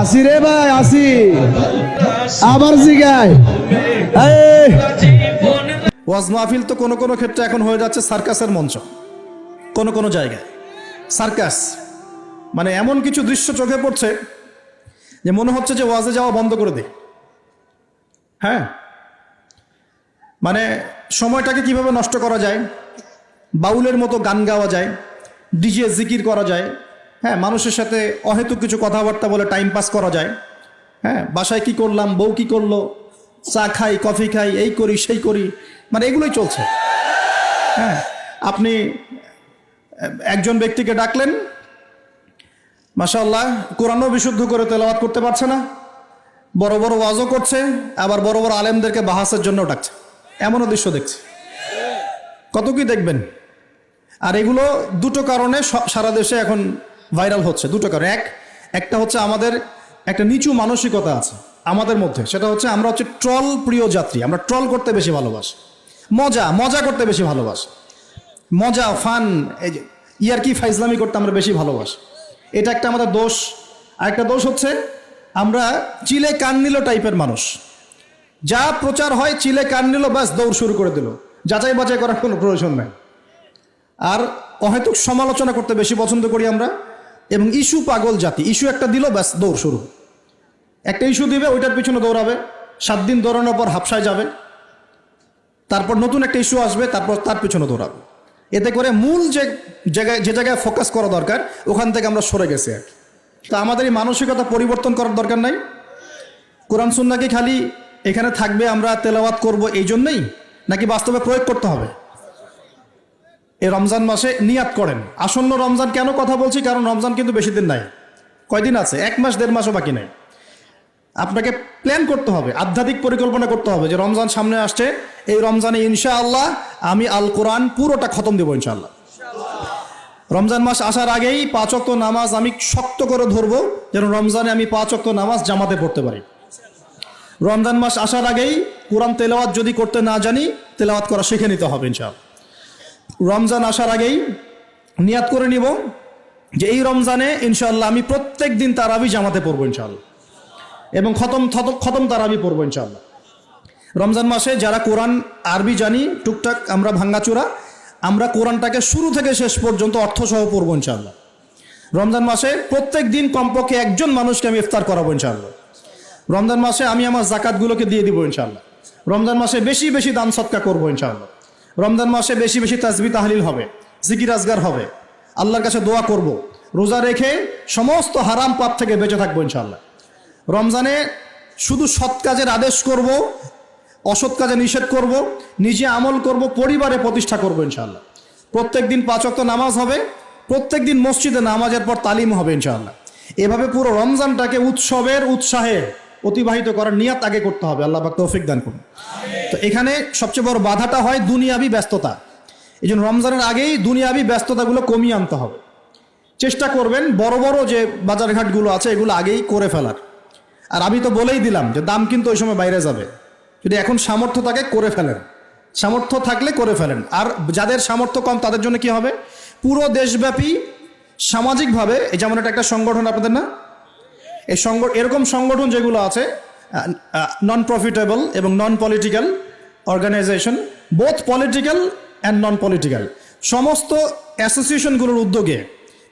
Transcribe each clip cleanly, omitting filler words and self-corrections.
আসি রে ভাই আসি আবার জিগায় ওয়াজ মাহফিল তো কোনো কোনো ক্ষেত্রে এখন হয়ে যাচ্ছে সার্কাসের মঞ্চ। কোনো কোনো জায়গায় সার্কাস, মানে এমন কিছু দৃশ্য চোখে পড়ছে যে মনে হচ্ছে যে ওয়াজে যাওয়া বন্ধ করে দিই। হ্যাঁ, মানে সময়টাকে কিভাবে নষ্ট করা যায়, বাউলের মতো গান গাওয়া যায়, ডিজে জিকির করা যায়, হ্যাঁ, মানুষের সাথে অহেতুক কিছু কথাবার্তা বলে টাইম পাস করা যায়। হ্যাঁ, বাসায় কি করলাম, বউ কি করলো, চা খাই কফি খাই, এই করি সেই করি, মানে এগুলোই চলছে। হ্যাঁ, আপনি একজন ব্যক্তিকে ডাকলেন, মাশাআল্লাহ কোরআনও বিশুদ্ধ করে তেলাওয়াত করতে পারছে না, বড় বড় ওয়াজও করছে, আবার বড় বড় আলেমদেরকে বাহাসের জন্য ডাকছে। এমনও দৃশ্য দেখছি, কত কি দেখবেন। আর এগুলো দুটো কারণে সারা দেশে এখন ভাইরাল হচ্ছে। দুটো কারণ, একটা হচ্ছে আমাদের একটা নিচু মানসিকতা আছে আমাদের মধ্যে, সেটা হচ্ছে আমরা হচ্ছে ট্রল প্রিয় যাত্রী। আমরা ট্রল করতে বেশি ভালোবাসি, মজা করতে বেশি ভালোবাসি, মজা ফান ইয়ারকি ফাইজলামি করতে আমরা বেশি ভালোবাসি। এটা একটা আমাদের দোষ। আর একটা দোষ হচ্ছে আমরা চিলে কান নিল টাইপের মানুষ। যা প্রচার হয় চিলে কান নিল, ব্যাস দৌড় শুরু করে দিল, যাচাই বাছাই করার কোনো প্রয়োজন নেই। আর অহেতুক সমালোচনা করতে বেশি পছন্দ করি আমরা, এবং ইস্যু পাগল জাতি। ইস্যু একটা দিল, ব্যাস দৌড় শুরু। একটা ইস্যু দিবে, ওইটার পিছনে দৌড়াবে, 7 দিন দৌড়ানোর পর হাফসায় যাবে, তারপর নতুন একটা ইস্যু আসবে, তারপর তার পিছনে দৌড়াবে। এতে করে মূল যে জায়গায় ফোকাস করা দরকার ওখান থেকে আমরা সরে গেছি আর কি। তো আমাদের এই মানসিকতা পরিবর্তন করার দরকার নাই। কোরআন সুন্নাহ কি খালি এখানে থাকবে, আমরা তেলাওয়াত করব এই জন্যই, নাকি বাস্তবে প্রয়োগ করতে হবে? এই রমজান মাসে নিয়াত করেন। আসন্ন রমজান কেন কথা বলছি, কারণ রমজান কিন্তু বেশি দিন নাই, কয়দিন আছে, 1 মাস 1.5 মাসও বাকি নাই। আপনাকে প্ল্যান করতে হবে, আধ্যাত্মিক পরিকল্পনা করতে হবে যে রমজান সামনে আসছে, এই রমজানে ইনশাআল্লাহ আমি আল কোরআন পুরোটা খতম দেবো ইনশাআল্লাহ। রমজান মাস আসার আগেই 5 ওয়াক্ত নামাজ আমি শক্ত করে ধরবো, যেন রমজানে আমি 5 ওয়াক্ত নামাজ জামাতে পড়তে পারি। রমজান মাস আসার আগেই কোরআন তেলাওয়াত যদি করতে না জানি, তেলাওয়াত করা শিখে নিতে হবে ইনশাআল্লাহ। রমজান আসার আগেই নিয়াত করে নিব যে এই রমজানে ইনশাআল্লাহ আমি প্রত্যেক দিন তারাবি জামাতে পড়বো ইনশাআল্লাহ, এবং খতম তারাবি পড়বো ইনশাআল্লাহ। রমজান মাসে যারা কোরআন আরবি জানি টুকটাক আমরা ভাঙ্গাচোরা, আমরা কোরআনটাকে শুরু থেকে শেষ পর্যন্ত অর্থসহ পড়বো ইনশাআল্লাহ। রমজান মাসে প্রত্যেক দিন কমপক্ষে একজন মানুষকে আমি ইফতার করাবো ইনশাআল্লাহ। রমজান মাসে আমি আমার জাকাতগুলোকে দিয়ে দিব ইনশাআল্লাহ। রমজান মাসে বেশি বেশি দান সদকা করবো ইনশাআল্লাহ। রমজান মাসে বেশি বেশি তাসবিহ তাহলিল হবে, জিকির আজগার হবে, আল্লাহর কাছে দোয়া করব, রোজা রেখে সমস্ত হারাম পাপ থেকে বেঁচে থাকবো ইনশাআল্লাহ। রমজানে শুধু সৎ কাজের আদেশ করব, অসৎ কাজে নিষেধ করব, নিজে আমল করব, পরিবারে প্রতিষ্ঠা করব ইনশাআল্লাহ। প্রত্যেক দিন 5 ওয়াক্ত নামাজ হবে, প্রত্যেক দিন মসজিদে নামাজের পর তালিম হবে ইনশাআল্লাহ। এভাবে পুরো রমজানটাকে উৎসবের উৎসাহে অতিবাহিত করার নিয়াত আগে করতে হবে। আল্লাহ পাক তৌফিক দান করুন। তো এখানে সবচেয়ে বড় বাধাটা হয় দুনিয়াবি ব্যস্ততা। এই জন্য রমজানের আগেই দুনিয়াবি ব্যস্ততাগুলো কমিয়ে আনতে হবে। চেষ্টা করবেন বড় বড় যে বাজারঘাটগুলো আছে এগুলো আগেই করে ফেলার। আর আমি তো বলেই দিলাম যে দাম কিন্তু ওই সময় বাইরে যাবে। যদি এখন সামর্থ্য থাকে করে ফেলেন, সামর্থ্য থাকলে করে ফেলেন। আর যাদের সামর্থ্য কম তাদের জন্য কি হবে, পুরো দেশব্যাপী সামাজিকভাবে, এই যেমন একটা সংগঠন আপনাদের না, এই এরকম সংগঠন যেগুলো আছে নন প্রফিটেবল এবং non political organisation, both political and non political, সমস্ত অ্যাসোসিয়েশনগুলোর উদ্যোগে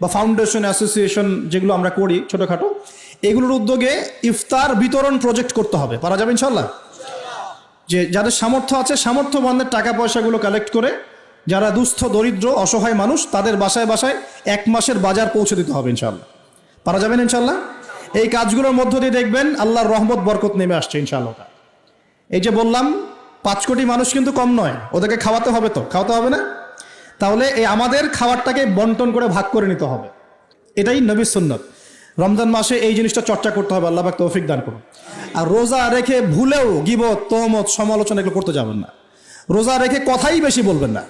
বা ফাউন্ডেশন অ্যাসোসিয়েশন যেগুলো আমরা করি ছোটোখাটো, এগুলোর উদ্যোগে ইফতার বিতরণ প্রজেক্ট করতে হবে। পারা যাবে ইনশাল্লাহ। যে যাদের সামর্থ্য আছে সামর্থ্যবানদের টাকা পয়সাগুলো কালেক্ট করে যারা দুস্থ দরিদ্র অসহায় মানুষ তাদের বাসায় বাসায় 1 মাসের বাজার পৌঁছে দিতে হবে ইনশাল্লাহ। পারা যাবেন ইনশাল্লাহ। এই কাজগুলোর মধ্য দিয়ে দেখবেন আল্লাহর রহমত বরকত নেমে আসছে ইনশাআল্লাহ। এই যে বললাম 5 কোটি মানুষ কিন্তু কম নয়, ওদেরকে খাওয়াতে হবে, তো খাওয়াতে হবে না? তাহলে এই আমাদের খাবারটাকে বন্টন করে ভাগ করে নিতে হবে, এটাই নবীর সুন্নত। রমজান মাসে এই জিনিসটা চর্চা করতে হবে। আল্লাহ পাক তৌফিক দান করুন। আর রোজা রেখে ভুলেও গীবত তহমত সমালোচনা এগুলো করতে যাবেন না। রোজা রেখে কথাই বেশি বলবেন না,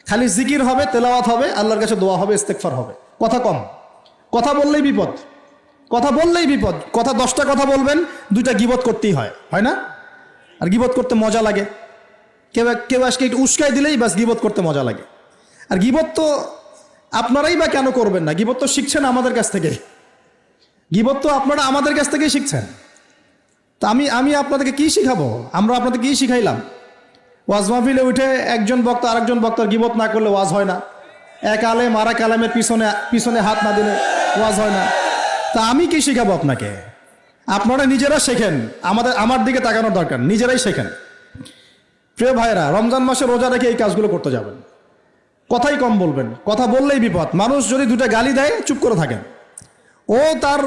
খালি জিকির হবে, তেলাওয়াত হবে, আল্লাহর কাছে দোয়া হবে, ইস্তেগফার হবে। কথা কম, কথা বললেই বিপদ, কথা বললেই বিপদ। কথা 10টা কথা বলবেন, 2টা গীবত করতেই হয় না? আর গীবত করতে মজা লাগে। কেউ আজকে একটু উস্কাই দিলেই বাস গীবত করতে মজা লাগে। আর গীবত তো আপনারাই বা কেন করবেন না? গীবত তো শিখছেন আমাদের কাছ থেকে। গীবত তো আপনারা আমাদের কাছ থেকেই শিখছেন। তা আমি আপনাদেরকে কি শিখাবো? আমরা আপনাদের কি শিখাইলাম? ওয়াজ মাহফিলে উঠে একজন বক্তা আরেকজন বক্তার গীবত না করলে ওয়াজ হয় না, এক আলেম আর এক আলেমের পিছনে হাত না দিলে ওয়াজ হয় না। তা আমি কি শিখাবো আপনাকে? আপনারা নিজেরা শেখেন, আমার দিকে তাকানোর দরকার, নিজেরাই শেখেন। প্রিয় ভাইরা, রমজান মাসে রোজা রেখে এই কাজগুলো করতে যাবেন। কথাই কম বলবেন, কথা বললেই বিপদ। মানুষ যদি দুটা গালি দেয় চুপ করে থাকেন, ও তার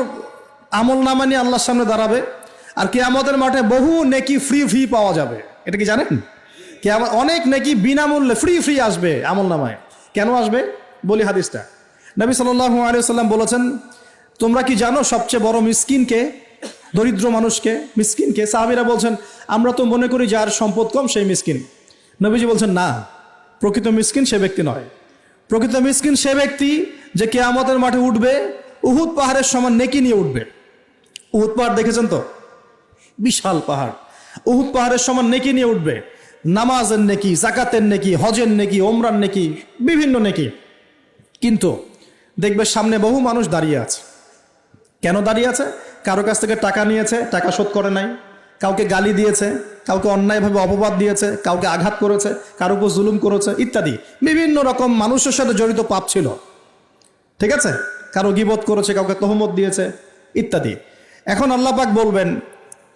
আমল নামা নিয়ে আল্লাহর সামনে দাঁড়াবে, আর কিয়ামতের মাঠে বহু নেকি ফ্রি পাওয়া যাবে। এটা কি জানেন? অনেক নেকি বিনামূল্যে ফ্রি আসবে আমল নামায়। কেন আসবে বলি হাদিসটা। নবী সাল্লাল্লাহু আলাইহি ওয়াসাল্লাম বলেছেন, তোমরা কি জানো সবচেয়ে বড় মিসকিনকে? দরিদ্র মানুষকে, মিসকিনকে। সাহাবীরা বলছেন, আমরা তো মনে করি যার সম্পদ কম সেই মিসকিন। নবীজি বলছেন, না, প্রকৃত মিসকিন সে ব্যক্তি নয়। প্রকৃত মিসকিন সে ব্যক্তি যে কিয়ামতের মাঠে উঠবে, উহুদ পাহাড়ের সমান নেকি নিয়ে উঠবে। উহুদ পাহাড় দেখেছেন তো? বিশাল পাহাড়। উহুদ পাহাড়ের সমান নেকি নিয়ে উঠবে। নামাজের নেকি, যাকাতের নেকি, হজের নেকি, ওমরার নেকি, বিভিন্ন নেকি। কিন্তু দেখবে সামনে বহু মানুষ দাঁড়িয়ে আছে। কেন দাঁড়িয়ে আছে? কারো কাছ থেকে টাকা নিয়েছে, টাকা শোধ করে নাই, কাউকে গালি দিয়েছে, কাউকে অন্যায়ভাবে অপবাদ দিয়েছে, কাউকে আঘাত করেছে, কারো উপর জুলুম করেছে, ইত্যাদি বিভিন্ন রকম মানুষের সাথে জড়িত পাপ ছিল। ঠিক আছে? কারো গীবত করেছে, কাউকে তহমত দিয়েছে, ইত্যাদি। এখন আল্লাহ পাক বলবেন,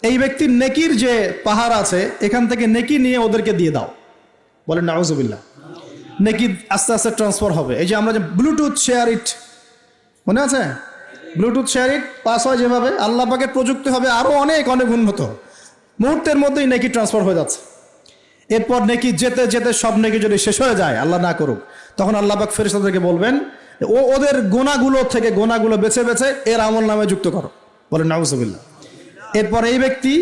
এই ব্যক্তির নেকির যে পাহাড় আছে, এখান থেকে নেকি নিয়ে ওদেরকে দিয়ে দাও। বলেন নাউজুবিল্লাহ। নেকি আস্তে আস্তে ট্রান্সফার হবে। এই যে আমরা যে ব্লুটুথ শেয়ার ইট, মনে আছে? ব্লুটুথ শেয়ার ইট পাস হয় যেভাবে, আল্লাহ পাকের প্রযুক্তি হবে আরো অনেক উন্নত। মুহূর্তের মধ্যেই নেকি ট্রান্সফার হয়ে যাচ্ছে। এরপর নেকি যেতে যেতে সব নেকি যদি শেষ হয়ে যায়, আল্লাহ না করুক, তখন আল্লাহ পাক ফেরেশতাদেরকে বলবেন, ওদের গোনাগুলো থেকে গোনাগুলো বেছে বেছে এর আমল নামে যুক্ত করো। বলেন নাউজুবিল্লাহ। এরপর এই ব্যক্তি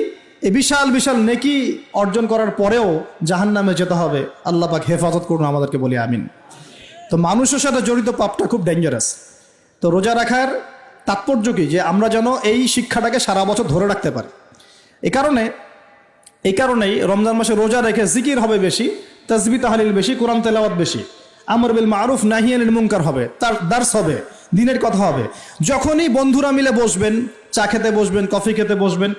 এই বিশাল বিশাল নেকি অর্জন করার পরেও জাহান্নামে যেতে হবে। আল্লাহ পাক হেফাজত করুন আমাদেরকে, বলি আমিন। তো মানুষের সাথে জড়িত পাপটা খুব ডেঞ্জারাস। তো রোজা রাখার তাৎপর্য কি? যে আমরা যেন এই শিক্ষাটাকে সারা বছর ধরে রাখতে পারি। এই কারণেই রমজান মাসে রোজা রেখে জিকির হবে বেশি, তাসবিহ তাহলিল বেশি, কোরআন তেলাওয়াত বেশি, আমর বিল মারুফ নাহি আনিল মুনকার হবে, তার দার্স হবে, দিনের কথা হবে। যখনই বন্ধুরা মিলে বসবেন, চা খেতে বসবেন, কফি খেতে বসবেন,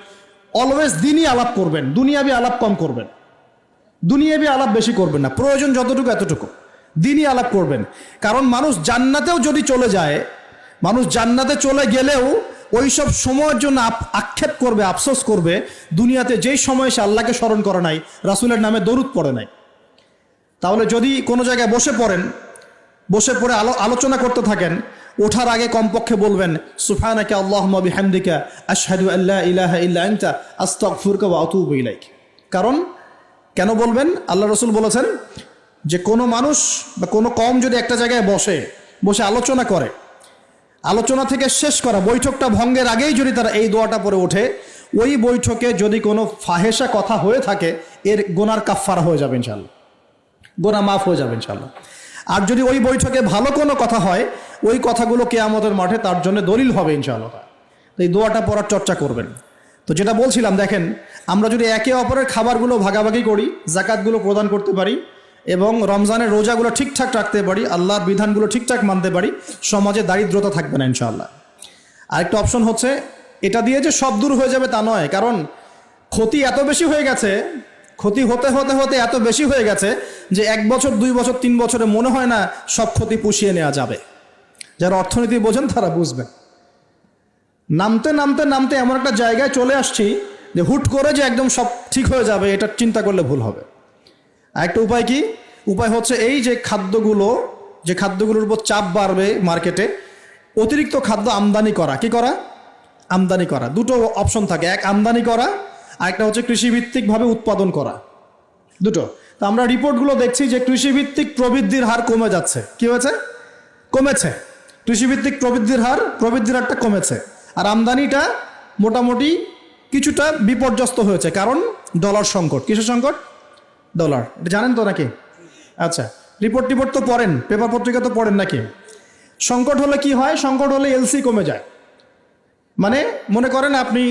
অলওয়েজ দিনই আলাপ করবেন, দুনিয়াবি আলাপ কম করবেন, দুনিয়াবি আলাপ বেশি করবেন না, প্রয়োজন যতটুকু এতটুকু দিনই আলাপ করবেন। কারণ মানুষ জান্নাতেও যদি চলে যায়, মানুষ জান্নাতে চলে গেলেও ওই সব সময়ের জন্য আক্ষেপ করবে, আফসোস করবে, দুনিয়াতে যেই সময় সে আল্লাহকে স্মরণ করে নাই, রাসূলের নামে দরুদ পড়ে নাই। তাহলে যদি কোনো জায়গায় বসে পড়ে আলোচনা করতে থাকেন, ওঠার আগে কমপক্ষে বলবেন, সুবহানাকা আল্লাহুম্মা বিহামদিকা আশহাদু আল্লা ইলাহা ইল্লা আনতা আস্তাগফিরুকা ওয়া আতুবু ইলাইক। কারণ কেন বলবেন? আল্লাহ রাসূল বলেছেন যে কোনো মানুষ বা কোনো কওম যদি একটা জায়গায় বসে আলোচনা করে, আলোচনা থেকে শেষ করা বৈঠকটা ভঙ্গের আগেই যদি তারা এই দোয়াটা পড়ে ওঠে, ওই বৈঠকে যদি কোনো ফাহেসা কথা হয়ে থাকে, এর গোনার কাফফারা হয়ে যাবে ইনশাআল্লাহ, গোনা মাফ হয়ে যাবে ইনশাআল্লাহ। আর যদি ওই বৈঠকে ভালো কোনো কথা হয়, ওই কথাগুলো কিয়ামতের মাঠে তার জন্য দলিল হবে ইনশাআল্লাহ। তো এই দোয়াটা পড়ার চর্চা করবেন। তো যেটা বলছিলাম, দেখেন, আমরা যদি একে অপরের খাবারগুলো ভাগাভাগি করি, জাকাতগুলো প্রদান করতে পারি, এবং রমজানের রোজাগুলো ঠিকঠাক রাখতে পারি, আল্লাহর বিধানগুলো ঠিকঠাক মানতে পারি, সমাজে দারিদ্রতা থাকবে না ইনশাআল্লাহ। আরেকটা অপশন হচ্ছে, এটা দিয়ে যে সব দূর হয়ে যাবে তা নয়, কারণ ক্ষতি এত বেশি হয়ে গেছে, ক্ষতি হতে হতে হতে এত বেশি হয়ে গেছে যে 1 বছর 2 বছর 3 বছরে মনে হয় না সব ক্ষতি পুষিয়ে নেওয়া যাবে। যারা অর্থনীতি বোঝেন তারা বুঝবেন। নামতে নামতে নামতে এমন একটা জায়গায় চলে আসছি যে হুট করে যে একদম সব ঠিক হয়ে যাবে, এটা চিন্তা করলে ভুল হবে। আরেকটা উপায় কি? উপায় হচ্ছে এই যে খাদ্যগুলোর উপর চাপ বাড়বে মার্কেটে, অতিরিক্ত খাদ্য আমদানি করা। কি করা? আমদানি করা। দুটো অপশন থাকে, এক আমদানি করা, আরেকটা হচ্ছে কৃষিভিত্তিকভাবে উৎপাদন করা, দুটো। তো আমরা রিপোর্টগুলো দেখছি যে কৃষিভিত্তিক প্রবৃদ্ধির হার কমে যাচ্ছে। কি হয়েছে? কমেছে। কৃষিভিত্তিক প্রবৃদ্ধির হারটা কমেছে, আর আমদানিটা মোটামুটি কিছুটা বিপর্যস্ত হয়েছে। কারণ ডলার সংকট। কিসের সংকট? ডলার। এটা জানেন তো নাকি? আচ্ছা, রিপোর্ট তো পড়েন, পেপার পত্রিকা তো পড়েন নাকি? সংকট হলে কি হয়? সংকট হলে এলসি কমে যায়। মানে মনে করেন আপনি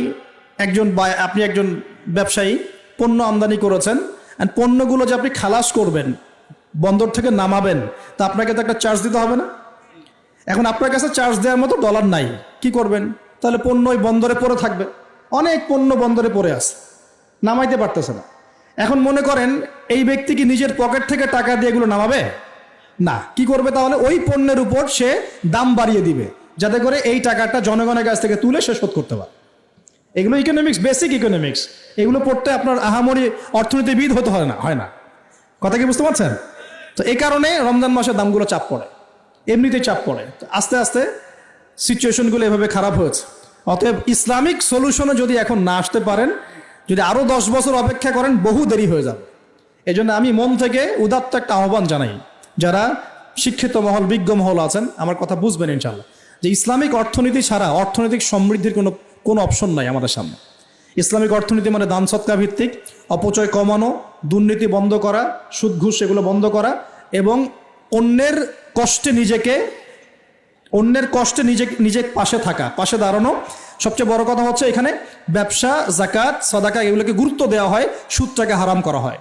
একজন ব্যবসায়ী, পণ্য আমদানি করেছেন, আর পণ্যগুলো যে আপনি খালাস করবেন, বন্দর থেকে নামাবেন, তা আপনাকে তো একটা চার্জ দিতে হবে না? এখন আপনার কাছে চার্জ দেওয়ার মতো ডলার নাই, কি করবেন? তাহলে পণ্য ওই বন্দরে পড়ে থাকবে। অনেক পণ্য বন্দরে পড়ে আছে, নামাইতে পারতেছে না। এখন মনে করেন এই ব্যক্তি কি নিজের পকেট থেকে টাকা দিয়ে এগুলো নামাবে? না। কি করবে তাহলে? ওই পণ্যের উপর সে দাম বাড়িয়ে দিবে, যাতে করে এই টাকাটা জনগণের কাছ থেকে তুলে সে শোধ করতে পারে। এগুলো ইকোনমিক্স, বেসিক ইকোনমিক্স। এগুলো পড়তে আপনার আহামরি অর্থনীতিবিদ হতে হয় না। কথা কি বুঝতে পারছেন? তো এই কারণে রমজান মাসে দামগুলো চাপ পড়ে, এমনিতেই চাপ পড়ে। তো আস্তে আস্তে সিচুয়েশনগুলো এভাবে খারাপ হয়েছে। অতএব ইসলামিক সলিউশনে যদি এখন না আসতে পারেন, যদি আরো 10 বছর অপেক্ষা করেন, বহু দেরি হয়ে যাবে। এই জন্য আমি মন থেকে উদাত্ত একটা আহ্বান জানাই, যারা শিক্ষিত মহল, বিজ্ঞ মহল আছেন, আমার কথা বুঝবেন ইনশাল্লাহ, যে ইসলামিক অর্থনীতি ছাড়া অর্থনৈতিক সমৃদ্ধির কোনো অপশন নাই আমাদের সামনে। ইসলামিক অর্থনীতি মানে দান সৎকা ভিত্তিক, অপচয় কমানো, দুর্নীতি বন্ধ করা, সুদ ঘুষ এগুলো বন্ধ করা, এবং অন্যের কষ্টে নিজে পাশে থাকা, পাশে দাঁড়ানো। সবচেয়ে বড় কথা হচ্ছে এখানে ব্যবসা, জাকাত, সাদাকা এগুলোকে গুরুত্ব দেওয়া হয়, সুদটাকে হারাম করা হয়।